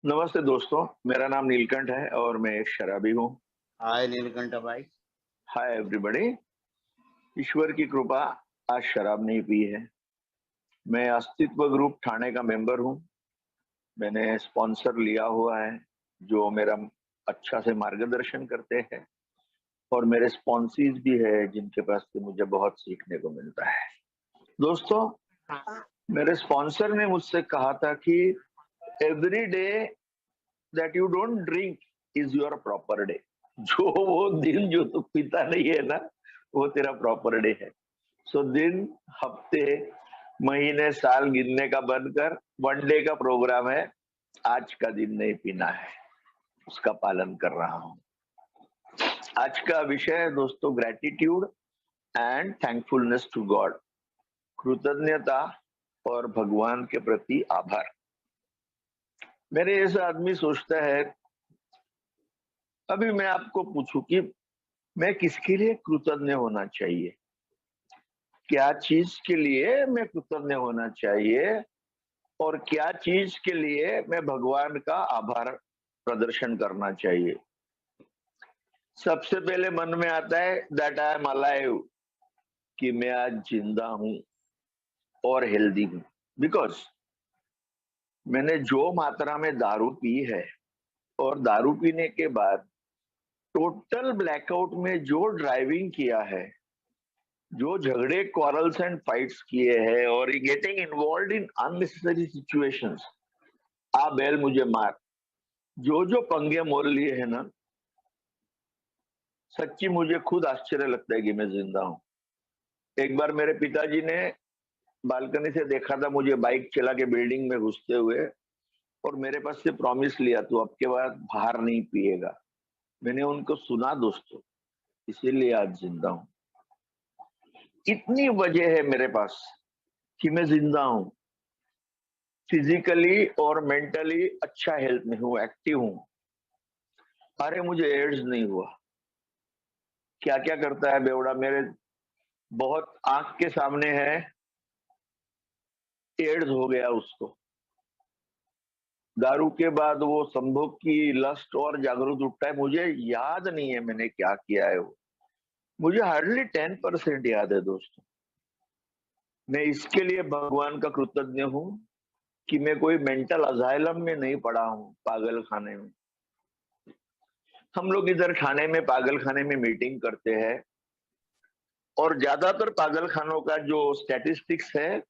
नमस्ते दोस्तों, मेरा नाम नीलकंठ है और मैं एक शराबी हूँ। हाय नीलकंठ भाई। Hi everybody. ईश्वर की कृपा आज शराब नहीं पी है। मैं अस्तित्व ग्रुप ठाणे का मेंबर हूँ। मैंने स्पॉन्सर लिया हुआ है जो मेरा अच्छा से मार्गदर्शन करते हैं और मेरे स्पॉन्सीज भी है जिनके पास से मुझे बहुत सीखने को मिलता है। दोस्तों, मेरे स्पॉन्सर ने मुझसे कहा था कि every day that you don't drink is your proper day. जो वो दिन जो तू पीता नहीं है ना, वो तेरा प्रॉपर डे है। सो दिन, हफ्ते, महीने, साल गिनने का बंद कर। वन डे का प्रोग्राम है, आज का दिन नहीं पीना है, उसका पालन कर रहा हूँ। आज का विषय है दोस्तों, gratitude and thankfulness to God. कृतज्ञता और भगवान के प्रति आभार। मेरे जैसा आदमी सोचता है, अभी मैं आपको पूछूं कि मैं किसके लिए कृतज्ञ होना चाहिए, क्या चीज के लिए मैं कृतज्ञ होना चाहिए और क्या चीज के लिए मैं भगवान का आभार प्रदर्शन करना चाहिए। सबसे पहले मन में आता है दैट आई एम अलाइव, कि मैं आज जिंदा हूं और हेल्दी हूं। बिकॉज मैंने जो मात्रा में दारू पी है और दारू पीने के बाद टोटल ब्लैकआउट में जो ड्राइविंग किया है, जो झगड़े, क्वारल्स एंड फाइट्स किए हैं और getting involve in unnecessary situations, आ बैल मुझे मार, जो जो पंगे मोल लिए है ना, सच्ची मुझे खुद आश्चर्य लगता है कि मैं जिंदा हूँ। एक बार मेरे पिताजी ने बालकनी से देखा था मुझे बाइक चला के बिल्डिंग में घुसते हुए और मेरे पास से प्रॉमिस लिया, तू अब के बाद बाहर नहीं पिएगा। मैंने उनको सुना दोस्तों, इसीलिए आज जिंदा हूँ। इतनी वजह है मेरे पास कि मैं जिंदा हूँ। फिजिकली और मेंटली अच्छा हेल्थ में हूँ, एक्टिव हूँ। अरे मुझे एड्स नहीं हुआ। क्या क्या करता है बेवड़ा, मेरे बहुत आंख के सामने है, एड्स हो गया उसको। दारू के बाद वो संभोग की लस्ट और जागरूक उठता है। मुझे याद नहीं है मैंने क्या किया है वो, मुझे हार्डली 10% याद है दोस्तों। मैं इसके लिए भगवान का कृतज्ञ हूँ कि मैं कोई मेंटल अजाइलम में नहीं पड़ा हूँ, पागल खाने में। हम लोग इधर ठाणे में पागल खाने में मीटिंग करते हैं और ज्यादातर पागल खानों का जो स्टैटिस्टिक्स है,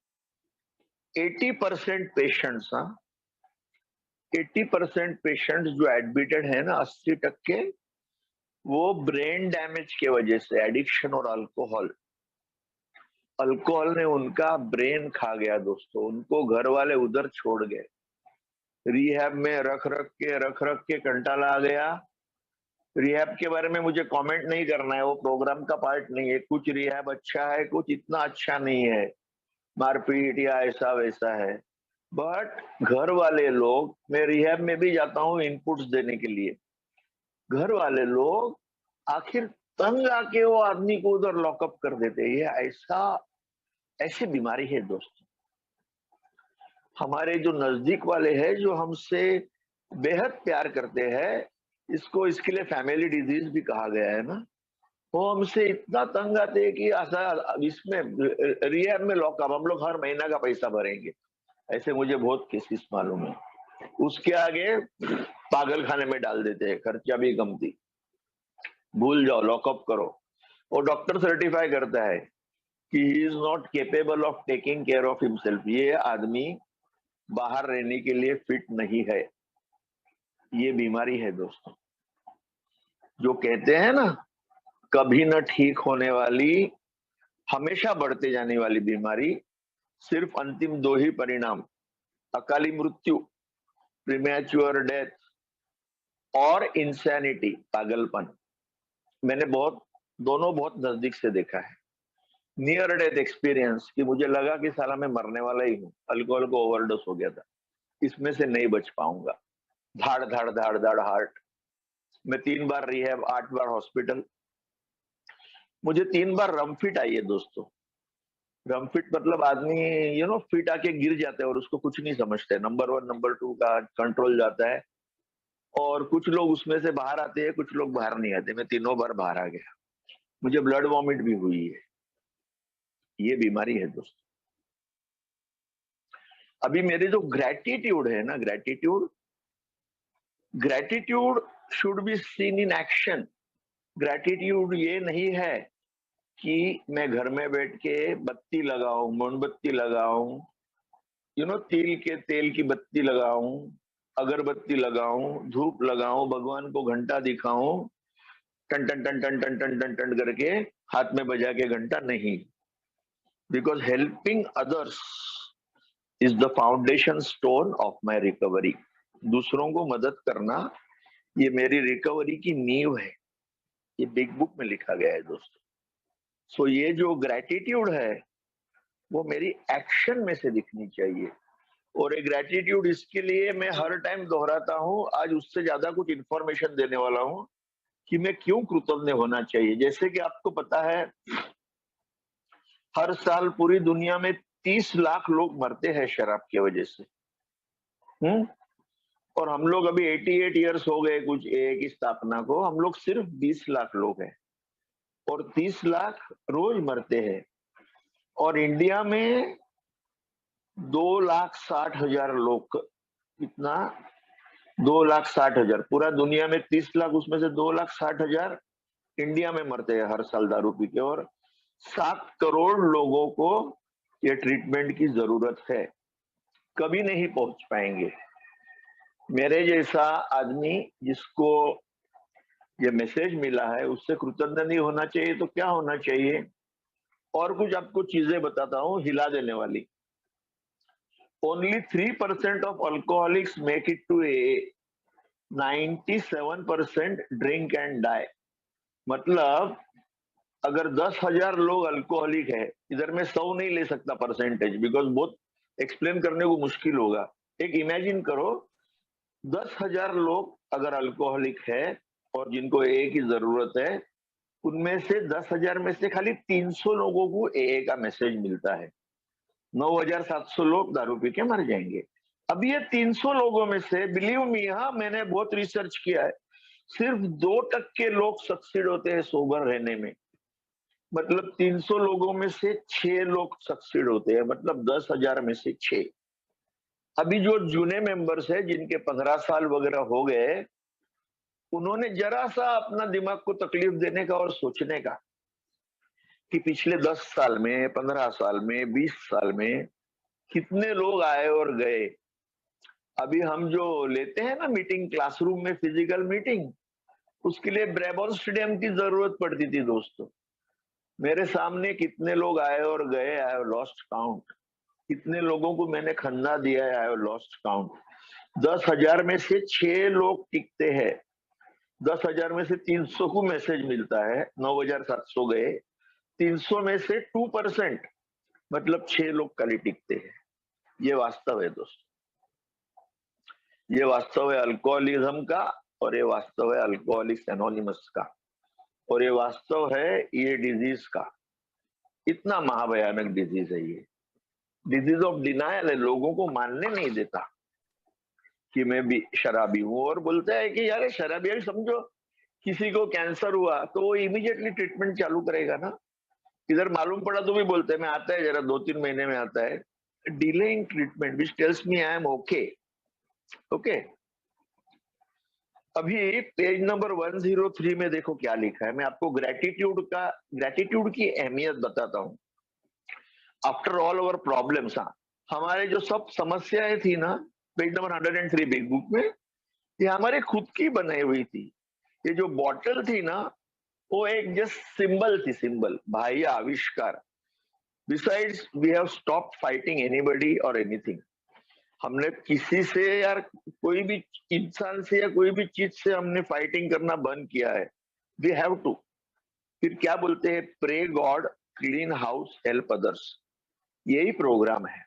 80% पेशेंट्स, हाँ, 80% पेशेंट्स जो एडमिटेड है ना, 80% वो ब्रेन डैमेज के वजह से, एडिक्शन और अल्कोहल। अल्कोहल ने उनका ब्रेन खा गया दोस्तों, उनको घर वाले उधर छोड़ गए। रिहैब में रख रख के कंटाला आ गया। रिहैब के बारे में मुझे कमेंट नहीं करना है, वो प्रोग्राम का पार्ट नहीं है। कुछ रिहैब अच्छा है, कुछ इतना अच्छा नहीं है, मारपीट या ऐसा वैसा है। बट घर वाले लोग, मैं रिहैब में भी जाता हूँ इनपुट्स देने के लिए, घर वाले लोग आखिर तंग आके वो आदमी को उधर लॉकअप कर देते हैं। ये ऐसा, ऐसी बीमारी है दोस्तों। हमारे जो नजदीक वाले हैं, जो हमसे बेहद प्यार करते हैं, इसको, इसके लिए फैमिली डिजीज भी कहा गया है ना, वो हमसे इतना तंग आते हैं कि ऐसा इसमें रिहैब में लॉकअप, हम लोग हर महीना का पैसा भरेंगे। ऐसे मुझे बहुत केसेस मालूम है। उसके आगे पागल खाने में डाल देते हैं, खर्चा भी कम थी, भूल जाओ, लॉकअप करो। और डॉक्टर सर्टिफाई करता है कि he is not capable of taking care of himself, ये आदमी बाहर रहने के लिए फिट नहीं है। ये बीमारी है दोस्तों, जो कहते हैं ना, कभी न ठीक होने वाली, हमेशा बढ़ते जाने वाली बीमारी। सिर्फ अंतिम दो ही परिणाम, अकाली मृत्यु, प्रीमैच्योर डेथ और इंसैनिटी, पागलपन। मैंने बहुत, दोनों बहुत नजदीक से देखा है। नियर डेथ एक्सपीरियंस, कि मुझे लगा कि साला मैं मरने वाला ही हूँ, अल्कोहल को ओवरडोज हो गया था, इसमें से नहीं बच पाऊंगा। धाड़ धाड़ धाड़ धाड़ हार्ट। मैं 3 बार रिहैब, 8 बार हॉस्पिटल। मुझे 3 बार रम फिट आई है दोस्तों। ड्रमफिट मतलब आदमी फिट आके गिर जाता है और उसको कुछ नहीं समझते, नंबर 1 नंबर 2 का कंट्रोल जाता है, और कुछ लोग उसमें से बाहर आते हैं, कुछ लोग बाहर नहीं आते। मैं तीनों बार बाहर आ गया, मुझे ब्लड वॉमिट भी हुई है। ये बीमारी है दोस्त। अभी मेरे जो ग्रेटिट्यूड है ना, gratitude should be seen in action. Gratitude ये नहीं है कि मैं घर में बैठ के बत्ती लगाऊं, मोमबत्ती लगाऊं, तिल के तेल की बत्ती लगाऊं, अगरबत्ती लगाऊं, धूप लगाऊं, भगवान को घंटा दिखाऊं, टन टन टन टन टन टन टन टन करके हाथ में बजा के घंटा नहीं। Because helping others is the foundation stone of my recovery. दूसरों को मदद करना ये मेरी रिकवरी की नींव है। ये बिग बुक में लिखा गया है दोस्तों। सो ये जो ग्रेटिट्यूड है वो मेरी एक्शन में से दिखनी चाहिए। और एक ग्रेटिट्यूड इसके लिए मैं हर टाइम दोहराता हूं, आज उससे ज्यादा कुछ इंफॉर्मेशन देने वाला हूं कि मैं क्यों कृतज्ञ होना चाहिए। जैसे कि आपको पता है, हर साल पूरी दुनिया में 30 लाख लोग मरते हैं शराब की वजह से। और हम लोग अभी 88 ईयर्स हो गए कुछ एक की स्थापना को, हम लोग सिर्फ 20 लाख लोग हैं और 30 लाख रोज मरते हैं। और इंडिया में 2,60,000 लोग, कितना, 2,60,000। पूरा दुनिया में 30 लाख, उसमें से 2,60,000 इंडिया में मरते हैं हर साल दारू पी के। और 7 करोड़ लोगों को ये ट्रीटमेंट की जरूरत है, कभी नहीं पहुंच पाएंगे। मेरे जैसा आदमी जिसको ये मैसेज मिला है उससे कृतज्ञ नहीं होना चाहिए तो क्या होना चाहिए? और कुछ आपको चीजें बताता हूं हिला देने वाली। Only 3% of alcoholics make it to A, 97% drink and die. मतलब अगर 10,000 लोग अल्कोहलिक है, इधर मैं 100 नहीं ले सकता परसेंटेज, बिकॉज बहुत एक्सप्लेन करने को मुश्किल होगा। एक इमेजिन करो, 10,000 लोग अगर अल्कोहलिक है और जिनको ए की जरूरत है, उनमें से 10,000 में से खाली 300 लोगों को ए का मैसेज मिलता है। 9,700 लोग दारू पी के मर जाएंगे। अब ये 300 लोगों में से, बिलीव मी, हाँ मैंने बहुत रिसर्च किया है, सिर्फ 2% लोग सक्सीड होते हैं सोबर रहने में। मतलब 300 लोगों में से 6 लोग सक्सीड होते हैं, मतलब 10,000 में से 6। अभी जो जूने मेंबर्स है जिनके 15 साल वगैरह हो गए, उन्होंने जरा सा अपना दिमाग को तकलीफ देने का और सोचने का कि पिछले 10 साल में, 15 साल में, 20 साल में कितने लोग आए और गए। अभी हम जो लेते हैं ना मीटिंग, क्लासरूम में फिजिकल मीटिंग, उसके लिए ब्रेबॉन स्टेडियम की जरूरत पड़ती थी दोस्तों। मेरे सामने कितने लोग आए और गए, आई हैव लॉस्ट काउंट। कितने लोगों को मैंने खन्ना दिया है, आई हैव लॉस्ट काउंट। 10,000 में से 6 लोग टिकते हैं। 10,000 में से 300 को मैसेज मिलता है, 9,700 गए। 300 में से 2%, मतलब 6 लोग खाली टिकते हैं। ये वास्तव है दोस्तों, ये वास्तव है अल्कोहलिज्म का, और ये वास्तव है अल्कोहलिक्स एनोनिमस का, और ये वास्तव है ये डिजीज का। इतना महाभयानक डिजीज है ये। डिजीज ऑफ डिनायल है, लोगों को मानने नहीं देता कि मैं भी शराबी हूं। और बोलता है कि यार शराबी है, समझो किसी को कैंसर हुआ तो वो इमीडिएटली ट्रीटमेंट चालू करेगा ना। इधर मालूम पड़ा तो भी बोलते हैं मैं आता है जरा 2-3 महीने में आता है। Delaying treatment which tells me I am okay. Okay, अभी पेज नंबर 103 में देखो क्या लिखा है। मैं आपको ग्रेटिट्यूड की अहमियत बताता हूं। आफ्टर ऑल अवर प्रॉब्लम्स, हमारे जो सब समस्याएं थी ना, पेज नंबर 103 बिग बुक में, ये हमारे खुद की बनाई हुई थी। ये जो बॉटल थी ना, वो एक जस्ट सिंबल थी, सिंबल, बाह्य आविष्कार। Besides we have stopped fighting anybody और एनीथिंग। हमने किसी से, यार कोई भी इंसान से या कोई भी चीज से हमने फाइटिंग करना बंद किया है। We have to. फिर क्या बोलते हैं, pray God, clean house, help others. यही प्रोग्राम है।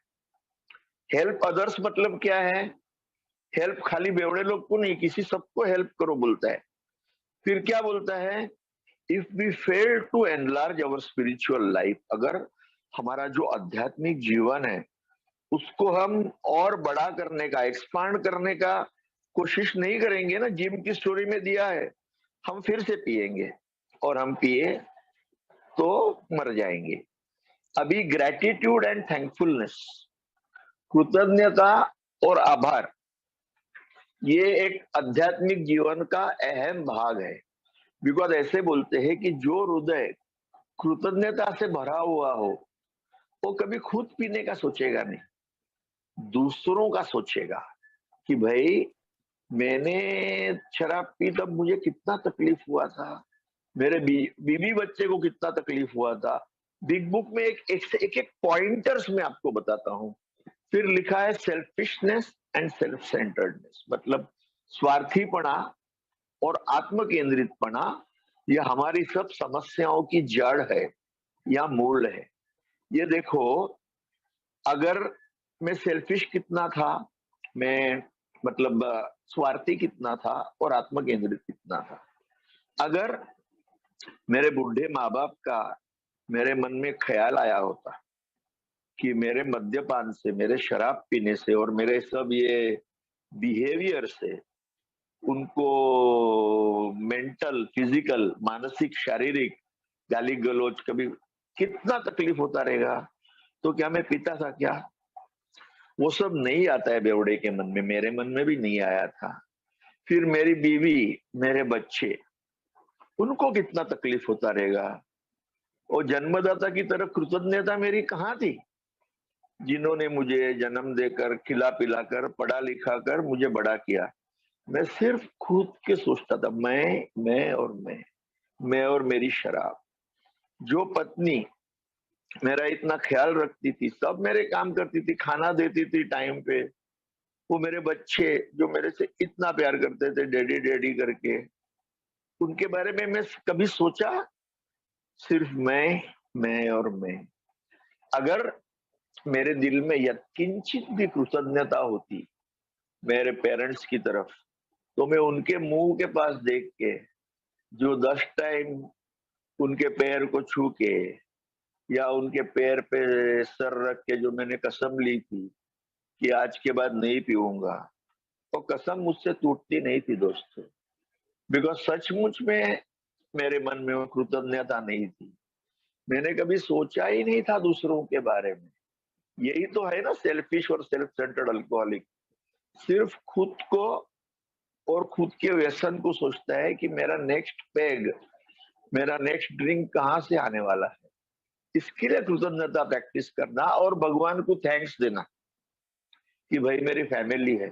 हेल्प अदर्स मतलब क्या है? हेल्प खाली बेवड़े लोग को नहीं, किसी सबको हेल्प करो बोलता है। फिर क्या बोलता है, if we fail to enlarge our spiritual life, अगर हमारा जो आध्यात्मिक जीवन है उसको हम और बड़ा करने का, एक्सपांड करने का कोशिश नहीं करेंगे ना। जिम की स्टोरी में दिया है, हम फिर से पिएंगे और हम पिए तो मर जाएंगे। अभी ग्रेटिट्यूड एंड थैंकफुलनेस, कृतज्ञता और आभार, ये एक आध्यात्मिक जीवन का अहम भाग है। बिकॉज ऐसे बोलते हैं कि जो हृदय कृतज्ञता से भरा हुआ हो वो कभी खुद पीने का सोचेगा नहीं, दूसरों का सोचेगा कि भाई मैंने शराब पी तब मुझे कितना तकलीफ हुआ था, मेरे बीवी बच्चे को कितना तकलीफ हुआ था। बिग बुक में एक एक पॉइंटर्स में आपको बताता हूँ। फिर लिखा है सेल्फिशनेस एंड सेल्फ सेंटर्डनेस, मतलब स्वार्थीपना और आत्म केंद्रितपना, यह हमारी सब समस्याओं की जड़ है या मूल है। ये देखो, अगर मैं सेल्फिश कितना था, मैं मतलब स्वार्थी कितना था और आत्म केंद्रित कितना था, अगर मेरे बूढ़े माँ बाप का मेरे मन में ख्याल आया होता कि मेरे मद्यपान से, मेरे शराब पीने से और मेरे सब ये बिहेवियर से उनको मेंटल, फिजिकल, मानसिक, शारीरिक गाली गलौज कभी कितना तकलीफ होता रहेगा, तो क्या मैं पीता था क्या? वो सब नहीं आता है बेवड़े के मन में, मेरे मन में भी नहीं आया था। फिर मेरी बीवी, मेरे बच्चे, उनको कितना तकलीफ होता रहेगा। और जन्मदाता की तरफ कृतज्ञता मेरी कहाँ थी, जिन्होंने मुझे जन्म देकर, खिला पिलाकर, पढ़ा लिखा कर मुझे बड़ा किया। मैं सिर्फ खुद के सोचता था, मैं और मैं और मेरी शराब। जो पत्नी मेरा इतना ख्याल रखती थी, सब मेरे काम करती थी, खाना देती थी टाइम पे, वो मेरे बच्चे जो मेरे से इतना प्यार करते थे डैडी डैडी करके, उनके बारे में मैं कभी सोचा? सिर्फ मैं और मैं। अगर मेरे दिल में यत्किंचित भी कृतज्ञता होती मेरे पेरेंट्स की तरफ, तो मैं उनके मुंह के पास देख के, जो 10 टाइम उनके पैर को छू के या उनके पैर पे सर रख के जो मैंने कसम ली थी कि आज के बाद नहीं पीऊंगा, तो कसम मुझसे टूटती नहीं थी दोस्तों। बिकॉज सचमुच में मेरे मन में वो कृतज्ञता नहीं थी। मैंने कभी सोचा ही नहीं था दूसरों के बारे में। यही तो है ना सेल्फिश और सेल्फ सेंटर्ड अल्कोहलिक। सिर्फ खुद को और खुद के व्यसन को सोचता है कि मेरा नेक्स्ट पैग, मेरा नेक्स्ट ड्रिंक कहाँ से आने वाला है। इसके लिए कृतज्ञता प्रैक्टिस करना और भगवान को थैंक्स देना कि भाई मेरी फैमिली है,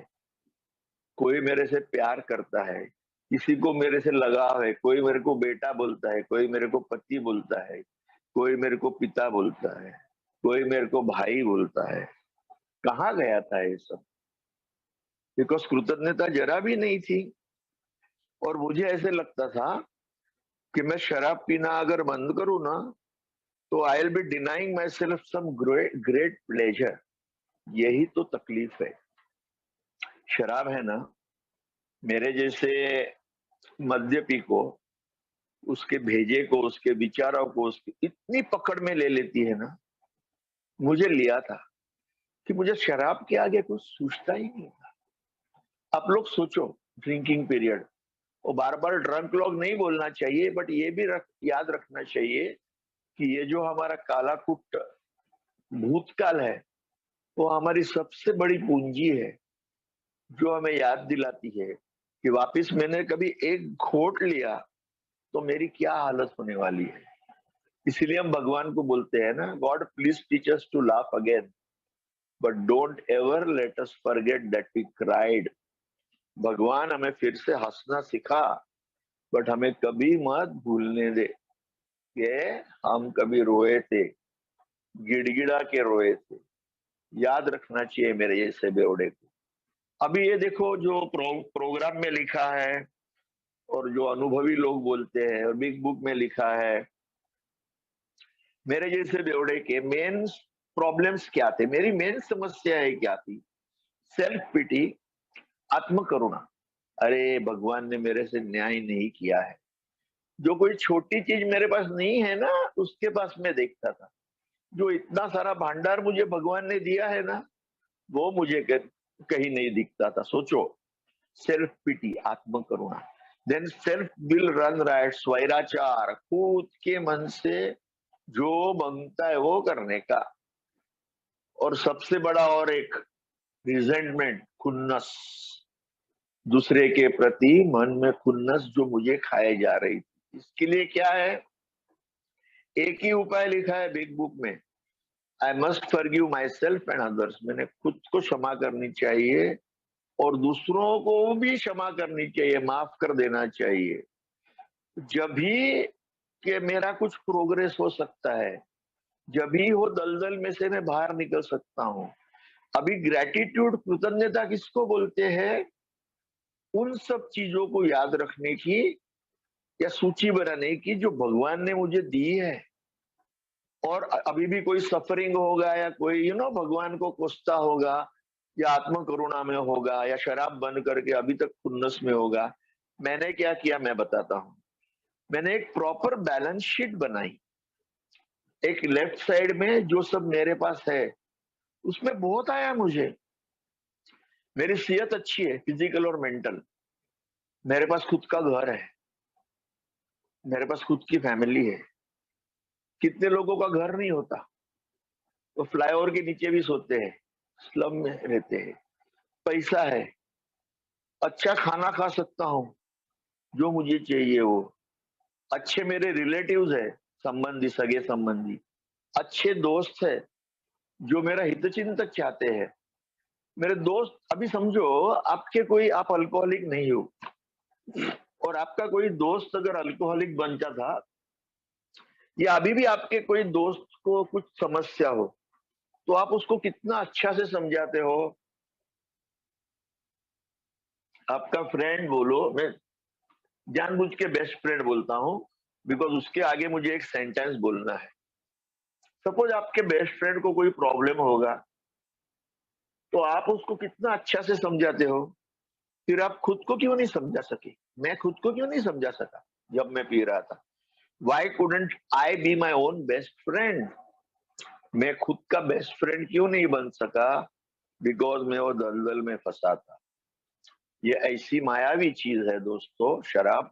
कोई मेरे से प्यार करता है, किसी को मेरे से लगाव है, कोई मेरे को बेटा बोलता है, कोई मेरे को पति बोलता है, कोई मेरे को पिता बोलता है, कोई मेरे को भाई बोलता है। कहाँ गया था ये सब? बिकॉज कृतज्ञता जरा भी नहीं थी। और मुझे ऐसे लगता था कि मैं शराब पीना अगर बंद करूं ना, तो I will be denying myself some great great pleasure. यही तो तकलीफ है। शराब है ना, मेरे जैसे मद्यपी को, उसके भेजे को, उसके विचारों को, उसकी इतनी पकड़ में ले लेती है ना। मुझे लिया था कि मुझे शराब के आगे कुछ सूझता ही नहीं था। आप लोग सोचो, ड्रिंकिंग पीरियड, और बार बार ड्रंक लोग नहीं बोलना चाहिए, बट ये भी याद रखना चाहिए कि ये जो हमारा काला कुट भूतकाल है, वो हमारी सबसे बड़ी पूंजी है, जो हमें याद दिलाती है कि वापिस मैंने कभी एक घोट लिया तो मेरी क्या हालत होने वाली है। इसीलिए हम भगवान को बोलते हैं ना, God please teach us to laugh again, but don't ever let us forget that we cried. भगवान हमें फिर से हंसना सिखा, बट हमें कभी मत भूलने दे कि हम कभी रोए थे, गिड़गिड़ा के रोए थे। याद रखना चाहिए मेरे जैसे बेवड़े को। अभी ये देखो, जो प्रोग्राम में लिखा है और जो अनुभवी लोग बोलते हैं और बिग बुक में लिखा है, मेरे जैसे बेवड़े के मेन प्रॉब्लम्स क्या थे, मेरी मेन समस्याएं क्या थी? सेल्फ पिटी, आत्म करुणा। अरे भगवान ने मेरे से न्याय नहीं किया है। जो कोई छोटी चीज मेरे पास नहीं है ना, उसके पास मैं देखता था जो इतना सारा भंडार मुझे भगवान ने दिया है ना, वो मुझे कहीं नहीं दिखता था। सोचो, सेल्फ पिटी, आत्म करुणा, then self will run right, स्वैराचार, खुद के मन से जो बनता है वो करने का, और सबसे बड़ा और एक रिजेंटमेंट, खुन्नस, दूसरे के प्रति मन में खुन्नस जो मुझे खाए जा रही थी। इसके लिए क्या है, एक ही उपाय लिखा है बिग बुक में, I must forgive my self and others. मैंने खुद को क्षमा करनी चाहिए और दूसरों को भी क्षमा करनी चाहिए, माफ कर देना चाहिए। जब भी कि मेरा कुछ प्रोग्रेस हो सकता है, जब भी वो दलदल में से मैं बाहर निकल सकता हूँ। अभी ग्रेटिट्यूड, कृतज्ञता किसको बोलते हैं? उन सब चीजों को याद रखने की या सूची बनाने की जो भगवान ने मुझे दी है। और अभी भी कोई सफरिंग होगा या कोई भगवान को कोसता होगा या आत्म करुणा में होगा या शराब बंद करके अभी तक खुन्नस में होगा, मैंने क्या किया मैं बताता हूँ। मैंने एक प्रॉपर बैलेंस शीट बनाई। एक लेफ्ट साइड में जो सब मेरे पास है उसमें बहुत आया मुझे। मेरी सेहत अच्छी है, फिजिकल और मेंटल। मेरे पास खुद का घर है, मेरे पास खुद की फैमिली है। कितने लोगों का घर नहीं होता, वो फ्लाईओवर के नीचे भी सोते हैं, स्लम में रहते हैं। पैसा है, अच्छा खाना खा सकता हूँ, जो मुझे चाहिए वो। अच्छे मेरे रिलेटिव्स है, संबंधी, सगे संबंधी। अच्छे दोस्त है जो मेरा हितचिंतक चाहते हैं। मेरे दोस्त, अभी समझो आपके कोई, आप अल्कोहलिक नहीं हो और आपका कोई दोस्त अगर अल्कोहलिक बनता था, या अभी भी आपके कोई दोस्त को कुछ समस्या हो, तो आप उसको कितना अच्छा से समझाते हो। आपका फ्रेंड बोलो, मैं जानबूझ के बेस्ट फ्रेंड बोलता हूँ बिकॉज उसके आगे मुझे एक सेंटेंस बोलना है। सपोज आपके बेस्ट फ्रेंड को कोई प्रॉब्लम होगा, तो आप उसको कितना अच्छा से समझाते हो। फिर आप खुद को क्यों नहीं समझा सके? मैं खुद को क्यों नहीं समझा सका जब मैं पी रहा था? Why couldn't I be my own best friend? मैं खुद का बेस्ट फ्रेंड क्यों नहीं बन सका? बिकॉज मैं वो दलदल में फंसा था। ये ऐसी मायावी चीज है दोस्तों, शराब।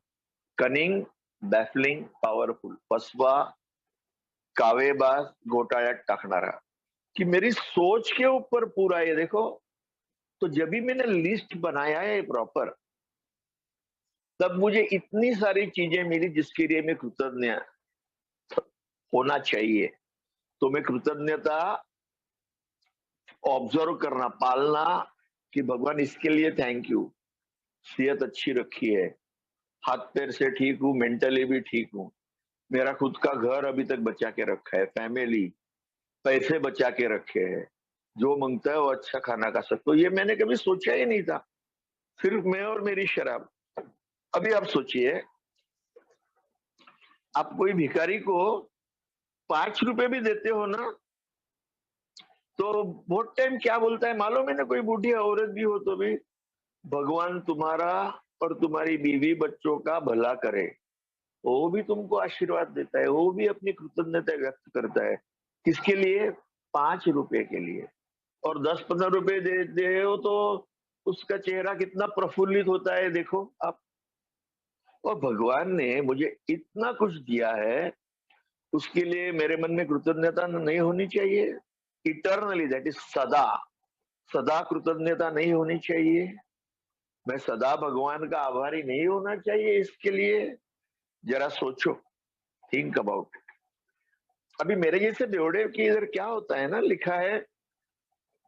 कनिंग, बैफलिंग, पावरफुल, फसवा, कावेबाज, घोटाळ्यात टाकणारा, कि मेरी सोच के ऊपर पूरा ये देखो। तो जब भी मैंने लिस्ट बनाया है प्रॉपर, तब मुझे इतनी सारी चीजें मिली जिसके लिए मैं कृतज्ञ होना चाहिए। तो मैं कृतज्ञता ऑब्जर्व करना, पालना, कि भगवान इसके लिए थैंक यू, सेहत अच्छी रखी है, हाथ पैर से ठीक हूँ, मेंटली भी ठीक हूँ, मेरा खुद का घर अभी तक बचा के रखा है, फैमिली, पैसे बचा के रखे हैं, जो मांगता है वो अच्छा खाना खा सकते हो। ये मैंने कभी सोचा ही नहीं था, सिर्फ मैं और मेरी शराब। अभी आप सोचिए, आप कोई भिखारी को 5 रुपए भी देते हो ना, तो बहुत टाइम क्या बोलता है मालूम है ना, कोई बूढ़ी औरत भी हो तो भी, भगवान तुम्हारा और तुम्हारी बीवी बच्चों का भला करे। वो भी तुमको आशीर्वाद देता है, वो भी अपनी कृतज्ञता व्यक्त करता है। किसके लिए? 5 रुपए के लिए। और 10-15 रुपए दे दे हो तो उसका चेहरा कितना प्रफुल्लित होता है, देखो आप। और भगवान ने मुझे इतना कुछ दिया है, उसके लिए मेरे मन में कृतज्ञता नहीं होनी चाहिए? इटर्नली, दैट इज सदा, सदा कृतज्ञता नहीं होनी चाहिए? मैं सदा भगवान का आभारी नहीं होना चाहिए इसके लिए? जरा सोचो, थिंक अबाउट। अभी मेरे जैसे बेवड़े की इधर क्या होता है ना, लिखा है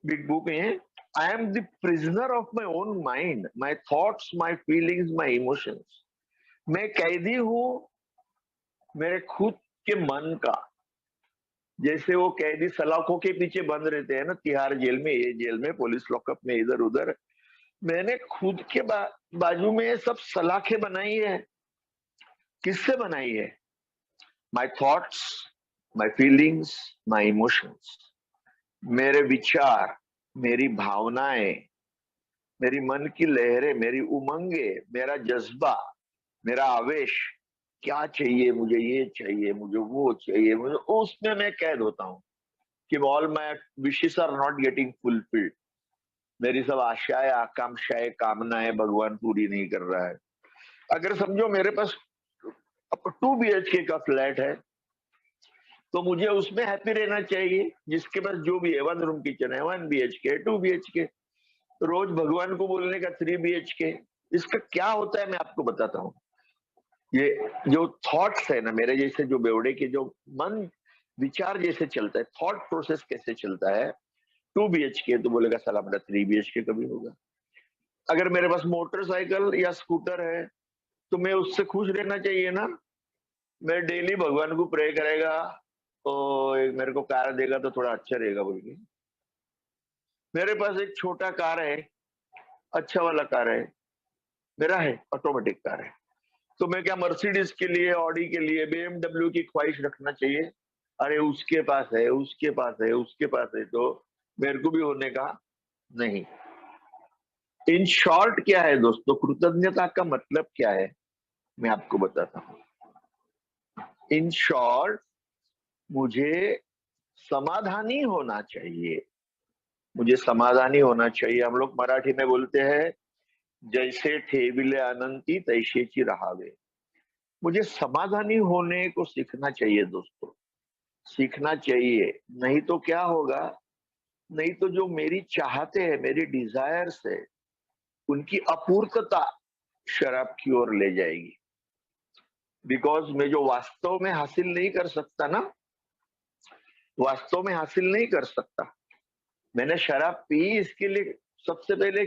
बिग बुक में, I am the prisoner of my own mind, my thoughts, my feelings, my emotions. मैं कैदी हूं मेरे खुद के मन का। जैसे वो कैदी सलाखों के पीछे बंद रहते हैं ना, तिहाड़ जेल में, ये जेल में, पुलिस लॉकअप में, इधर उधर। मैंने खुद के बाजू में ये सब सलाखें बनाई है। किससे बनाई है? My thoughts, my feelings, my emotions. मेरे विचार, मेरी भावनाएं, मेरी मन की लहरें, मेरी उमंगे, मेरा जज्बा, मेरा आवेश, क्या चाहिए मुझे, ये चाहिए मुझे, वो चाहिए मुझे, उसमें मैं कैद होता हूँ। कि all my wishes are not getting fulfilled, मेरी सब आशाएं, आकांक्षाएं, कामनाएं भगवान पूरी नहीं कर रहा है। अगर समझो मेरे पास 2 BHK का फ्लैट है, तो मुझे उसमें हैप्पी रहना चाहिए। जिसके पास जो भी है, 1 रूम किचन है, 1 BHK, 2 BHK, रोज भगवान को बोलने का 3 BHK। इसका क्या होता है मैं आपको बताता हूँ। ये जो थॉट्स है ना, मेरे जैसे जो बेवड़े के जो मन विचार जैसे चलता है, थॉट प्रोसेस कैसे चलता है, 2 BHK तो बोलेगा साला मेरा 3 BHK कभी होगा। अगर मेरे पास मोटरसाइकिल या स्कूटर है, तो मैं उससे खुश रहना चाहिए ना। मैं डेली भगवान को प्रे करेगा, तो मेरे को कार देगा तो थोड़ा अच्छा रहेगा बोल के। मेरे पास एक छोटा कार है, अच्छा वाला कार है, मेरा है, ऑटोमेटिक कार है, तो मैं क्या मर्सिडीज के लिए, ऑडी के लिए, BMW की ख्वाहिश रखना चाहिए? अरे उसके पास है, उसके पास है, उसके पास है, तो मेरे को भी होने का नहीं। इन शॉर्ट क्या है दोस्तों, कृतज्ञता का मतलब क्या है मैं आपको बताता हूँ। इन शॉर्ट, मुझे समाधानी होना चाहिए, मुझे समाधानी होना चाहिए। हम लोग मराठी में बोलते हैं, जैसे ठेविले अनंती तैसेची रहावे। मुझे समाधानी होने को सीखना चाहिए दोस्तों, सीखना चाहिए। नहीं तो क्या होगा, नहीं तो जो मेरी चाहते हैं, मेरी डिजायर्स है, उनकी अपूर्तता शराब की ओर ले जाएगी। बिकॉज मैं जो वास्तव में हासिल नहीं कर सकता ना, वास्तव में हासिल नहीं कर सकता। मैंने शराब पी इसके लिए, सबसे पहले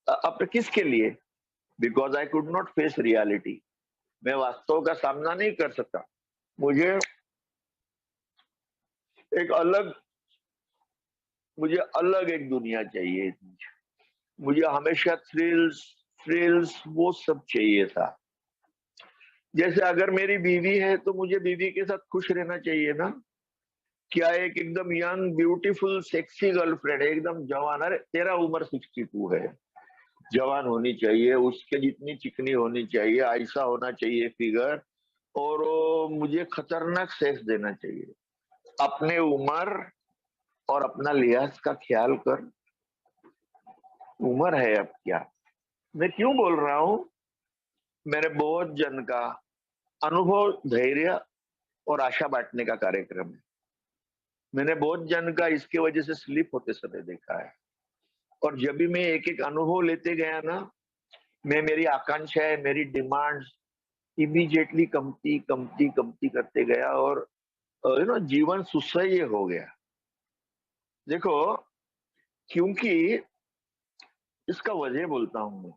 अब किसके लिए? Because I could not face reality. मैं वास्तव का सामना नहीं कर सकता। मुझे एक अलग, मुझे अलग एक दुनिया चाहिए। मुझे हमेशा थ्रिल्स, थ्रिल्स वो सब चाहिए था। जैसे अगर मेरी बीवी है, तो मुझे बीवी के साथ खुश रहना चाहिए ना। क्या एक एकदम यंग ब्यूटीफुल सेक्सी गर्लफ्रेंड, एकदम जवान, अरे तेरा उम्र 62 है, जवान होनी चाहिए, उसके जितनी चिकनी होनी चाहिए, ऐसा होना चाहिए फिगर, और वो मुझे खतरनाक सेक्स देना चाहिए। अपने उम्र और अपना लिहाज का ख्याल कर। उम्र है अब क्या, मैं क्यों बोल रहा हूं, मेरे बहुत जन का अनुभव, धैर्य और आशा बांटने का कार्यक्रम है। मैंने बहुत जन का इसके वजह से स्लिप होते समय देखा है। और जब भी मैं एक एक अनुभव लेते गया ना, मैं मेरी आकांक्षाएं, मेरी डिमांड्स इमीडिएटली कमती कमती कमती करते गया, और जीवन सुसह्य हो गया। देखो, क्योंकि इसका वजह बोलता हूं मैं,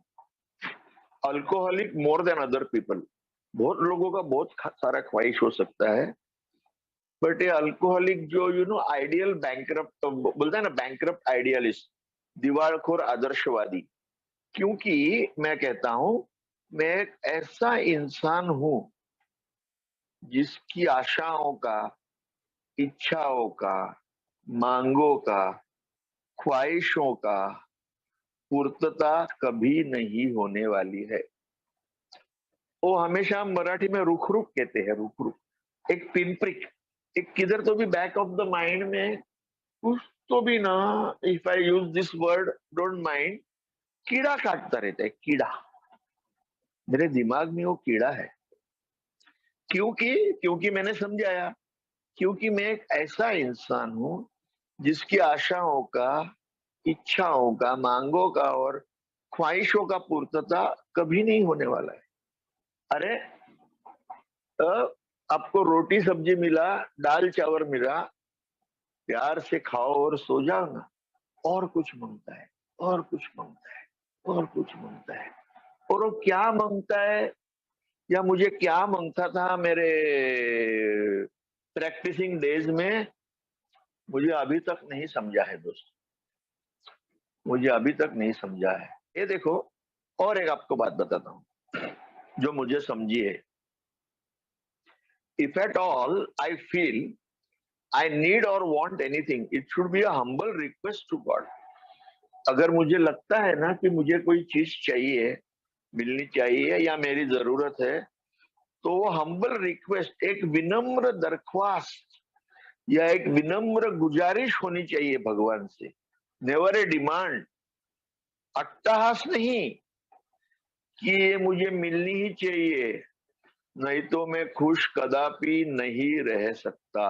alcoholic more than other people, बहुत लोगों का बहुत सारा ख्वाहिश हो सकता है, बट ये अल्कोहलिक जो आइडियल बैंकरप्ट बोलता है ना, बैंकरप्ट आइडियलिस्ट, दिवाळखोर आदर्शवादी। क्योंकि मैं कहता हूं, मैं एक ऐसा इंसान हूं जिसकी आशाओं का, इच्छाओं का, मांगों का, ख्वाहिशों का पूर्तता कभी नहीं होने वाली है। वो हमेशा हम मराठी में रुख रुख कहते हैं, रुख रुख, एक पिनप्रिक, एक किधर तो भी बैक ऑफ द माइंड में कुछ तो भी ना, if I use this word, don't mind, कीड़ा काटता रहता है, कीड़ा। मेरे दिमाग में वो कीड़ा है। क्योंकि क्योंकि मैंने समझाया, क्योंकि मैं एक ऐसा इंसान हूं जिसकी आशाओं का, इच्छाओं का, मांगों का और ख्वाहिशों का पूर्तता कभी नहीं होने वाला है। अरे, आपको रोटी सब्जी मिला, दाल चावल मिला, प्यार से खाओ और सो जाओ ना। और कुछ मांगता है, और कुछ मांगता है, और कुछ मांगता है। और वो क्या मांगता है, या मुझे क्या मांगता था मेरे प्रैक्टिसिंग डेज में, मुझे अभी तक नहीं समझा है दोस्त, मुझे अभी तक नहीं समझा है। ये देखो, और एक आपको बात बताता हूं जो मुझे समझी है। If at all I feel I need और want anything, it should be a humble request to God. अगर मुझे लगता है ना कि मुझे कोई चीज चाहिए, मिलनी चाहिए, या मेरी जरूरत है, तो वो हम्बल रिक्वेस्ट, एक विनम्र दरख्वास्त यह एक विनम्र गुजारिश होनी चाहिए भगवान से, नेवर ए डिमांड, अट्टहास नहीं कि ये मुझे मिलनी ही चाहिए, नहीं तो मैं खुश कदापि नहीं रह सकता।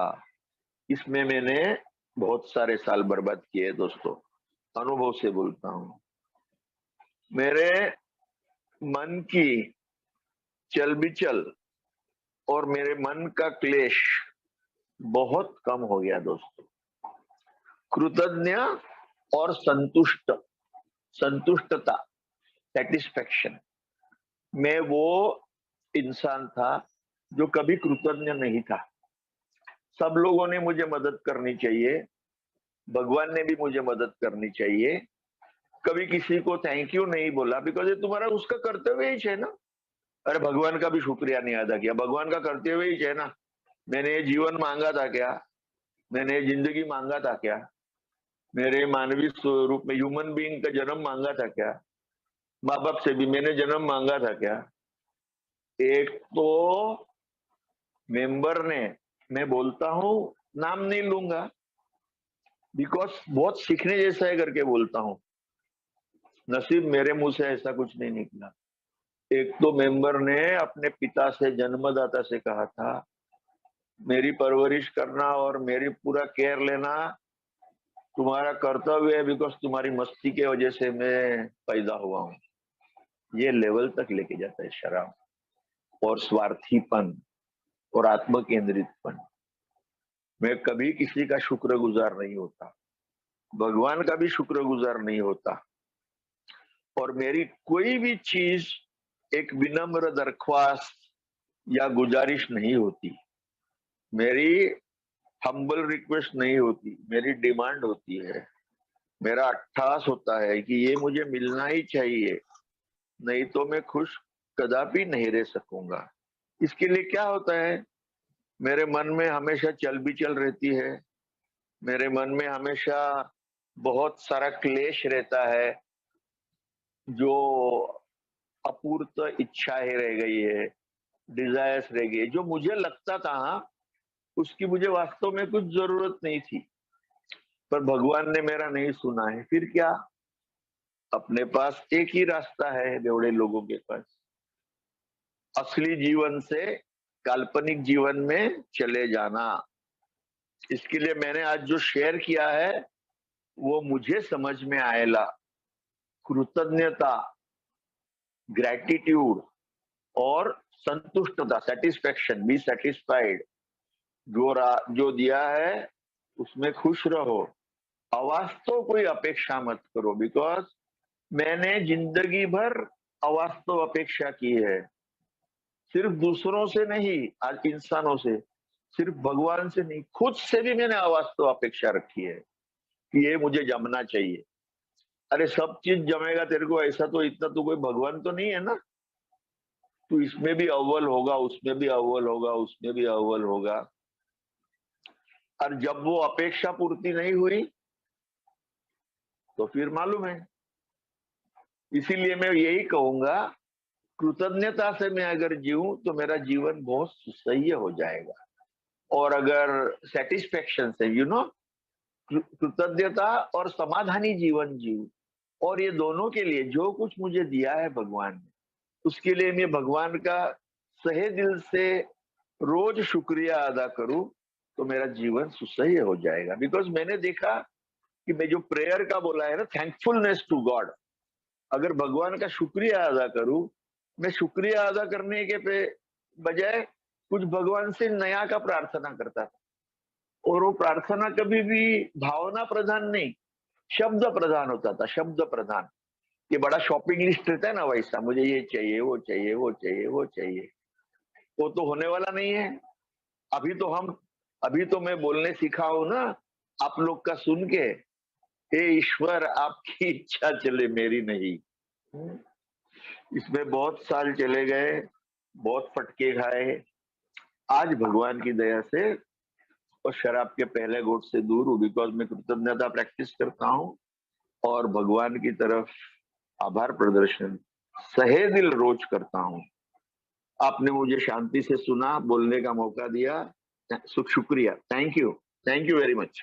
इसमें मैंने बहुत सारे साल बर्बाद किए दोस्तों, अनुभव से बोलता हूं। मेरे मन की चलबिचल और मेरे मन का क्लेश बहुत कम हो गया दोस्तों। कृतज्ञ और संतुष्टता, सेटिस्फेक्शन, मैं वो इंसान था जो कभी कृतज्ञ नहीं था। सब लोगों ने मुझे मदद करनी चाहिए, भगवान ने भी मुझे मदद करनी चाहिए। कभी किसी को थैंक यू नहीं बोला, बिकॉज ये तुम्हारा उसका कर्तव्य ही है ना। अरे भगवान का भी शुक्रिया नहीं अदा किया, भगवान का कर्तव्य ही है ना। मैंने ये जीवन मांगा था क्या? मैंने ये जिंदगी मांगा था क्या? मेरे मानवीय स्वरूप में ह्यूमन बीइंग का जन्म मांगा था क्या? माँ बाप से भी मैंने जन्म मांगा था क्या? एक तो मेंबर ने, मैं बोलता हूं, नाम नहीं लूंगा बिकॉज बहुत सीखने जैसा है करके बोलता हूं, नसीब मेरे मुंह से ऐसा कुछ नहीं निकला। एक तो मेंबर ने अपने पिता से, जन्मदाता से कहा था, मेरी परवरिश करना और मेरी पूरा केयर लेना तुम्हारा कर्तव्य है, बिकॉज तुम्हारी मस्ती के वजह से मैं पैदा हुआ हूं। ये लेवल तक लेके जाता है शराब और स्वार्थीपन और आत्मकेंद्रितपन। मैं कभी किसी का शुक्रगुजार नहीं होता, भगवान का भी शुक्रगुजार नहीं होता, और मेरी कोई भी चीज एक विनम्र दरख्वास्त या गुजारिश नहीं होती, मेरी हम्बल रिक्वेस्ट नहीं होती, मेरी डिमांड होती है। मेरा अट्ठास होता है कि ये मुझे मिलना ही चाहिए, नहीं तो मैं खुश कदापि नहीं रह सकूंगा। इसके लिए क्या होता है, मेरे मन में हमेशा चल रहती है, मेरे मन में हमेशा बहुत सारा क्लेश रहता है, जो अपूर्त इच्छाएं रह गई है, डिजायर्स रह गई, जो मुझे लगता था उसकी मुझे वास्तव में कुछ जरूरत नहीं थी, पर भगवान ने मेरा नहीं सुना है। फिर क्या, अपने पास एक ही रास्ता है बेवड़े लोगों के पास, असली जीवन से काल्पनिक जीवन में चले जाना। इसके लिए मैंने आज जो शेयर किया है वो मुझे समझ में आएला, कृतज्ञता, ग्रेटिट्यूड और संतुष्टता, सेटिस्फेक्शन, बी सेटिस्फाइड, जो दिया है उसमें खुश रहो, अवास्तव कोई अपेक्षा मत करो, बिकॉज मैंने जिंदगी भर अवास्तव अपेक्षा की है, सिर्फ दूसरों से नहीं, आज इंसानों से, सिर्फ भगवान से नहीं, खुद से भी मैंने अवास्तव अपेक्षा रखी है कि ये मुझे जमना चाहिए। अरे सब चीज जमेगा तेरे को ऐसा, तो इतना तो कोई भगवान तो नहीं है ना, तो इसमें भी अव्वल होगा, उसमें भी अव्वल होगा, उसमें भी अव्वल होगा। और जब वो अपेक्षा पूर्ति नहीं हुई तो फिर मालूम है। इसीलिए मैं यही कहूंगा, कृतज्ञता से मैं अगर जीऊं तो मेरा जीवन बहुत सुसह्य हो जाएगा, और अगर सेटिस्फेक्शन से, कृतज्ञता और समाधानी जीवन जीव, और ये दोनों के लिए जो कुछ मुझे दिया है भगवान ने, उसके लिए मैं भगवान का सहे दिल से रोज शुक्रिया अदा करूं तो मेरा जीवन सुसह्य हो जाएगा। बिकॉज मैंने देखा कि मैं जो प्रेयर का बोला है ना, थैंकफुलनेस टू गॉड, अगर भगवान का शुक्रिया अदा करूं, मैं शुक्रिया अदा करने के बजाय कुछ भगवान से नया का प्रार्थना करता था, और वो प्रार्थना कभी भी भावना प्रधान नहीं, शब्द प्रधान होता था, शब्द प्रधान। ये बड़ा शॉपिंग लिस्ट रहता है ना, वैसा मुझे ये चाहिए, वो चाहिए, वो चाहिए, वो चाहिए, वो तो होने वाला नहीं है। अभी तो मैं बोलने सीखा हूं ना, आप लोग का सुन के, हे ईश्वर आपकी इच्छा चले मेरी नहीं। इसमें बहुत साल चले गए, बहुत फटके खाए, आज भगवान की दया से और शराब के पहले घोट से दूर हूं, बिकॉज मैं कृतज्ञता प्रैक्टिस करता हूं और भगवान की तरफ आभार प्रदर्शन सहे दिल रोज करता हूं। आपने मुझे शांति से सुना, बोलने का मौका दिया, शुक्रिया, thank you. Thank you very much.